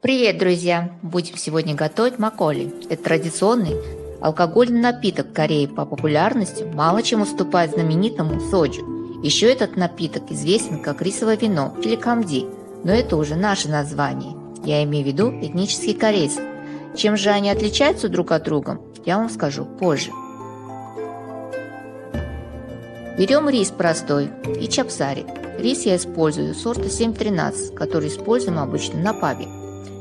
Привет, друзья! Будем сегодня готовить маколи. Это традиционный алкогольный напиток Кореи по популярности, мало чем уступает знаменитому соджу. Еще этот напиток известен как рисовое вино или камди, но это уже наше название. Я имею в виду этнические корейцы. Чем же они отличаются друг от друга, я вам скажу позже. Берем рис простой и чапсари. Рис я использую сорта 713, который используем обычно на пабе.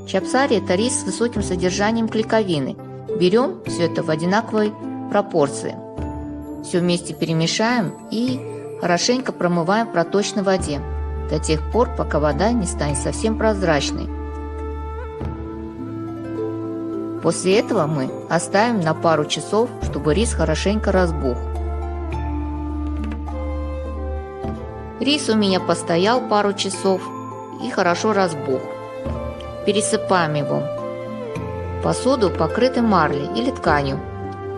Чапсари – это рис с высоким содержанием клейковины. Берем все это в одинаковой пропорции. Все вместе перемешаем и хорошенько промываем в проточной воде до тех пор, пока вода не станет совсем прозрачной. После этого мы оставим на пару часов, чтобы рис хорошенько разбух. Рис у меня постоял пару часов и хорошо разбух. Пересыпаем его в посуду, покрытой марлей или тканью.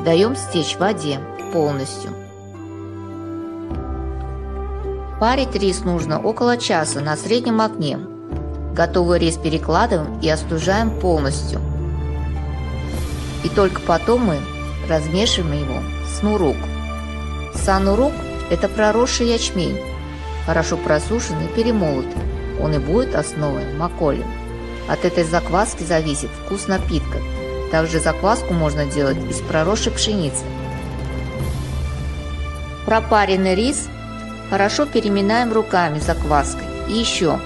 Даем стечь в воде полностью. Парить рис нужно около часа на среднем огне. Готовый рис перекладываем и остужаем полностью. И только потом мы размешиваем его с нурук. Санурук – это проросший ячмень, хорошо просушенный и перемолотый. Он и будет основой маколи. От этой закваски зависит вкус напитка. Также закваску можно делать из проросшей пшеницы. Пропаренный рис хорошо переминаем руками закваской. И еще,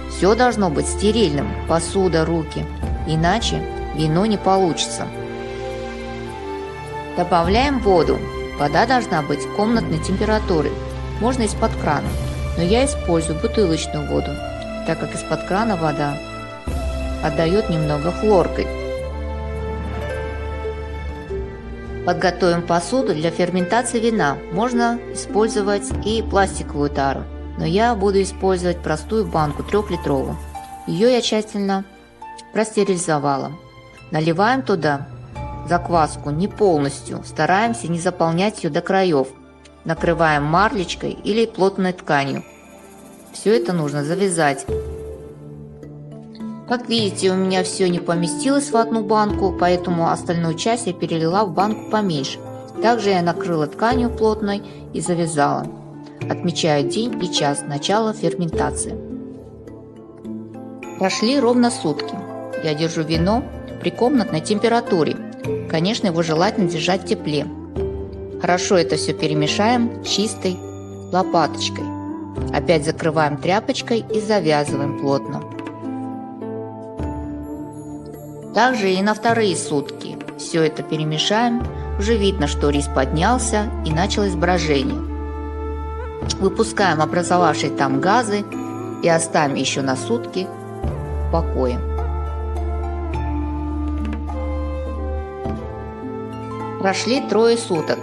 все должно быть стерильным, посуда, руки, иначе вино не получится. Добавляем воду. Вода должна быть комнатной температуры, можно из-под крана, но я использую бутылочную воду, так как из-под крана вода отдает немного хлоркой. Подготовим посуду для ферментации вина. Можно использовать и пластиковую тару, но я буду использовать простую банку 3-литровую. Ее я тщательно простерилизовала. Наливаем туда закваску не полностью, стараемся не заполнять ее до краев. Накрываем марлечкой или плотной тканью. Все это нужно завязать. Как видите, у меня все не поместилось в одну банку, поэтому остальную часть я перелила в банку поменьше. Также я накрыла тканью плотной и завязала. Отмечаю день и час начала ферментации. Прошли ровно сутки. Я держу вино при комнатной температуре. Конечно, его желательно держать в тепле. Хорошо это все перемешаем чистой лопаточкой. Опять закрываем тряпочкой и завязываем плотно. Также и на вторые сутки все это перемешаем. Уже видно, что рис поднялся и началось брожение. Выпускаем образовавшие там газы и оставим еще на сутки в покое. Прошли 3 суток.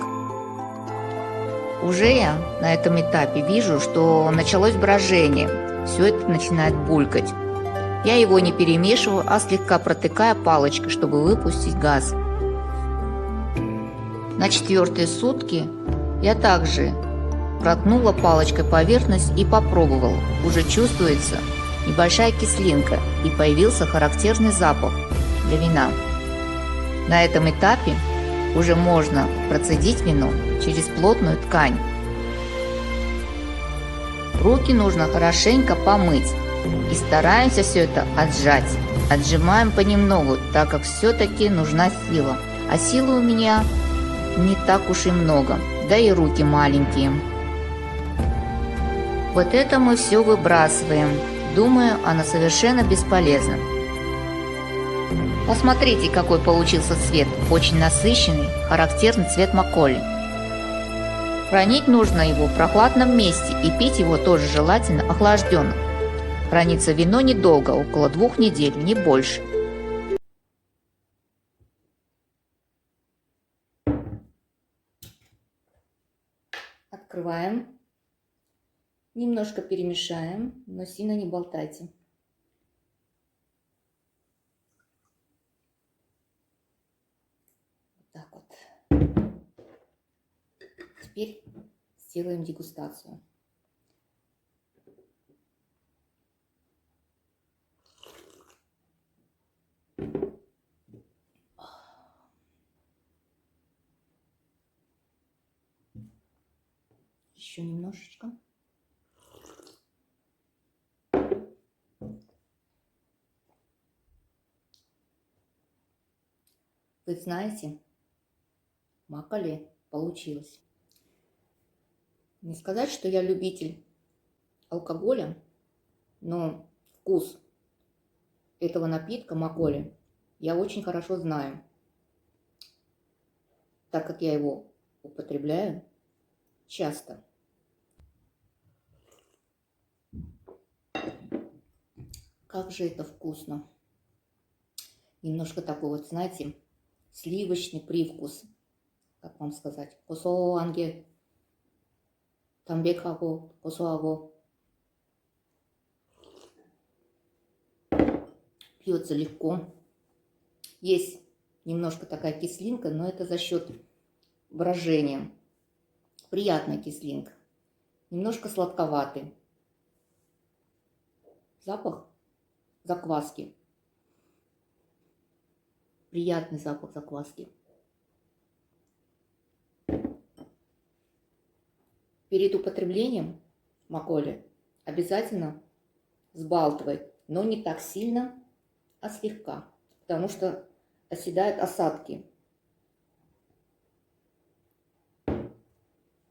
Уже я на этом этапе вижу, что началось брожение. Все это начинает булькать. Я его не перемешиваю, а слегка протыкаю палочкой, чтобы выпустить газ. На 4-е сутки я также проткнула палочкой поверхность и попробовала. Уже чувствуется небольшая кислинка и появился характерный запах для вина. На этом этапе уже можно процедить вино через плотную ткань. Руки нужно хорошенько помыть. И стараемся все это отжать. Отжимаем понемногу, так как все-таки нужна сила. А силы у меня не так уж и много, да и руки маленькие. Вот это мы все выбрасываем. Думаю, оно совершенно бесполезно. Посмотрите, какой получился цвет. Очень насыщенный, характерный цвет маколи. Хранить нужно его в прохладном месте и пить его тоже желательно охлажденным. Хранится вино недолго, около 2 недель, не больше. Открываем. Немножко перемешаем, но сильно не болтайте. Вот так вот. Теперь сделаем дегустацию. Еще немножечко. Вы знаете, макколи получилось. Не сказать, что я любитель алкоголя, но вкус этого напитка макколи я очень хорошо знаю, так как я его употребляю часто. Как же это вкусно! Немножко такой вот, знаете, сливочный привкус, как вам сказать, 고소한게 담백하고 고소하고 пьется легко. Есть немножко такая кислинка, но это за счет брожения. Приятная кислинка. Немножко сладковатый. Запах закваски. Приятный запах закваски. Перед употреблением макколи обязательно взбалтывай, но не так сильно, а слегка, потому что оседают осадки.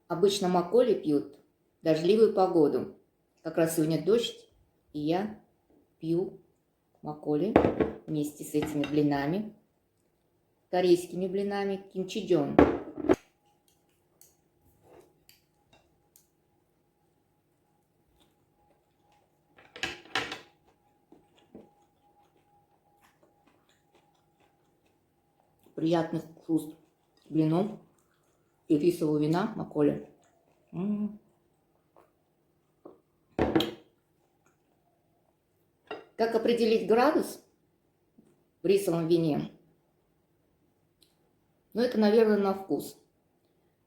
Обычно макколи пьют в дождливую погоду. Как раз сегодня дождь, и я пью макколи вместе с этими блинами, корейскими блинами кимчиджон. Приятный вкус блинов и рисового вина макколи. Как определить градус в рисовом вине? Ну, это, наверное, на вкус.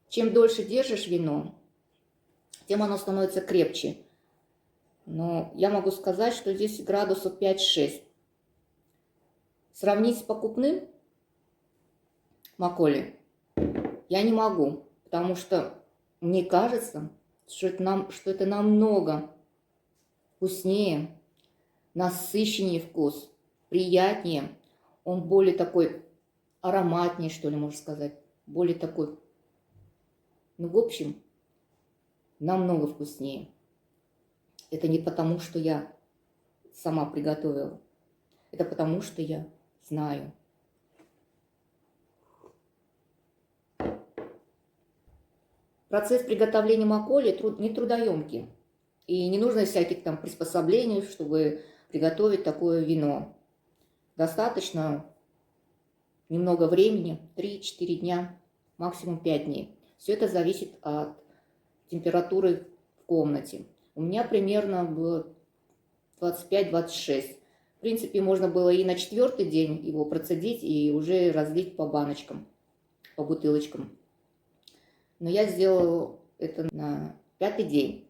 Чем дольше держишь вино, тем оно становится крепче. Но я могу сказать, что здесь градусов 5-6. Сравнить с покупным макколи я не могу, потому что мне кажется, что это намного вкуснее, насыщеннее вкус, приятнее. Он более такой ароматнее, что ли, можно сказать. Более такой, ну, в общем, намного вкуснее. Это не потому, что я сама приготовила. Это потому, что я знаю. Процесс приготовления макколи не трудоемкий. И не нужно всяких там приспособлений, чтобы приготовить такое вино. Достаточно немного времени, 3-4 дня, максимум 5 дней. Все это зависит от температуры в комнате. У меня примерно было 25-26. В принципе, можно было и на 4-й день его процедить и уже разлить по баночкам, по бутылочкам. Но я сделала это на 5-й день.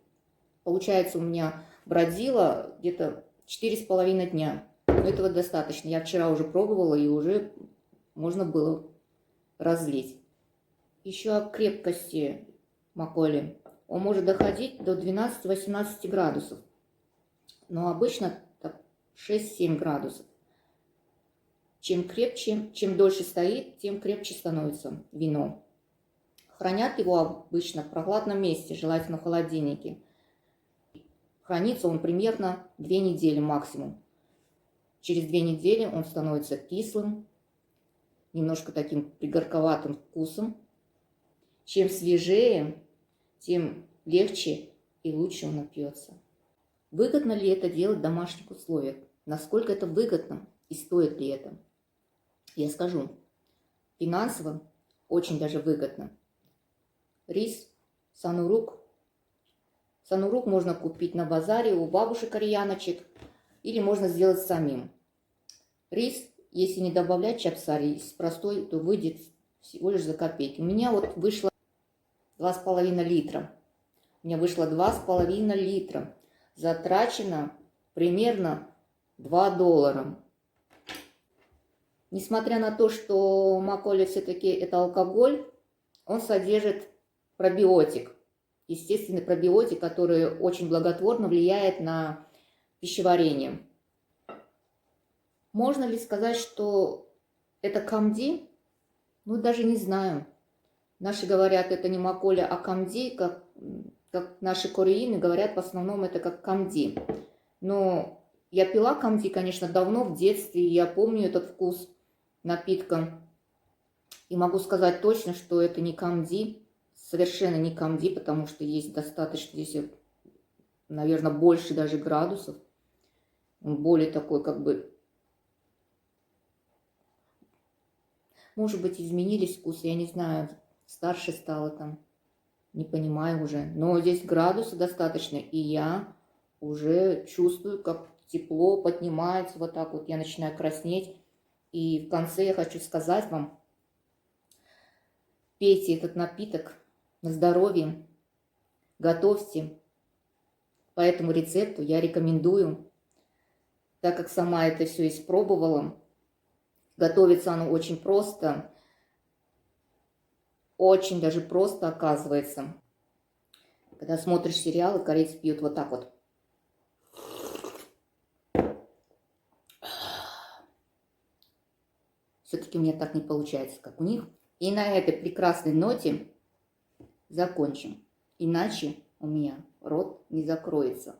Получается, у меня бродило где-то 4,5 дня. Но этого достаточно. Я вчера уже пробовала, и уже можно было разлить. Еще о крепкости макколи. Он может доходить до 12-18 градусов. Но обычно 6-7 градусов. Чем крепче, чем дольше стоит, тем крепче становится вино. Хранят его обычно в прохладном месте, желательно в холодильнике. Хранится он примерно 2 недели максимум. Через 2 недели он становится кислым, немножко таким пригорковатым вкусом. Чем свежее, тем легче и лучше он напьется. Выгодно ли это делать в домашних условиях? Насколько это выгодно и стоит ли это? Я скажу, финансово очень даже выгодно. Рис санурук. Санурук можно купить на базаре у бабушек-кореяночек или можно сделать самим. Рис, если не добавлять чапсари, простой, то выйдет всего лишь за копейки. У меня вот вышло 2,5 литра. У меня вышло 2,5 литра. Затрачено примерно $2. Несмотря на то, что макколи все-таки это алкоголь, он содержит пробиотик. естественный пробиотик, который очень благотворно влияет на пищеварение. Можно ли сказать, что это камди? Ну, даже не знаю. Наши говорят, это не маколя, а камди, как наши кореины говорят, в основном это как камди. Но я пила камди, конечно, давно, в детстве, и я помню этот вкус напитка. И могу сказать точно, что это не камди, совершенно не камди, потому что есть достаточно здесь, наверное, больше даже градусов. Он более такой, как бы, может быть, изменились вкусы, я не знаю, старше стала там, не понимаю уже. Но здесь градусы достаточно, и я уже чувствую, как тепло поднимается вот так вот, я начинаю краснеть. И в конце я хочу сказать вам, пейте этот напиток на здоровье, готовьте. По этому рецепту я рекомендую, так как сама это все испробовала. Готовится оно очень просто, очень даже просто оказывается. Когда смотришь сериалы, корейцы пьют вот так вот. Все-таки у меня так не получается, как у них. И на этой прекрасной ноте закончим. Иначе у меня рот не закроется.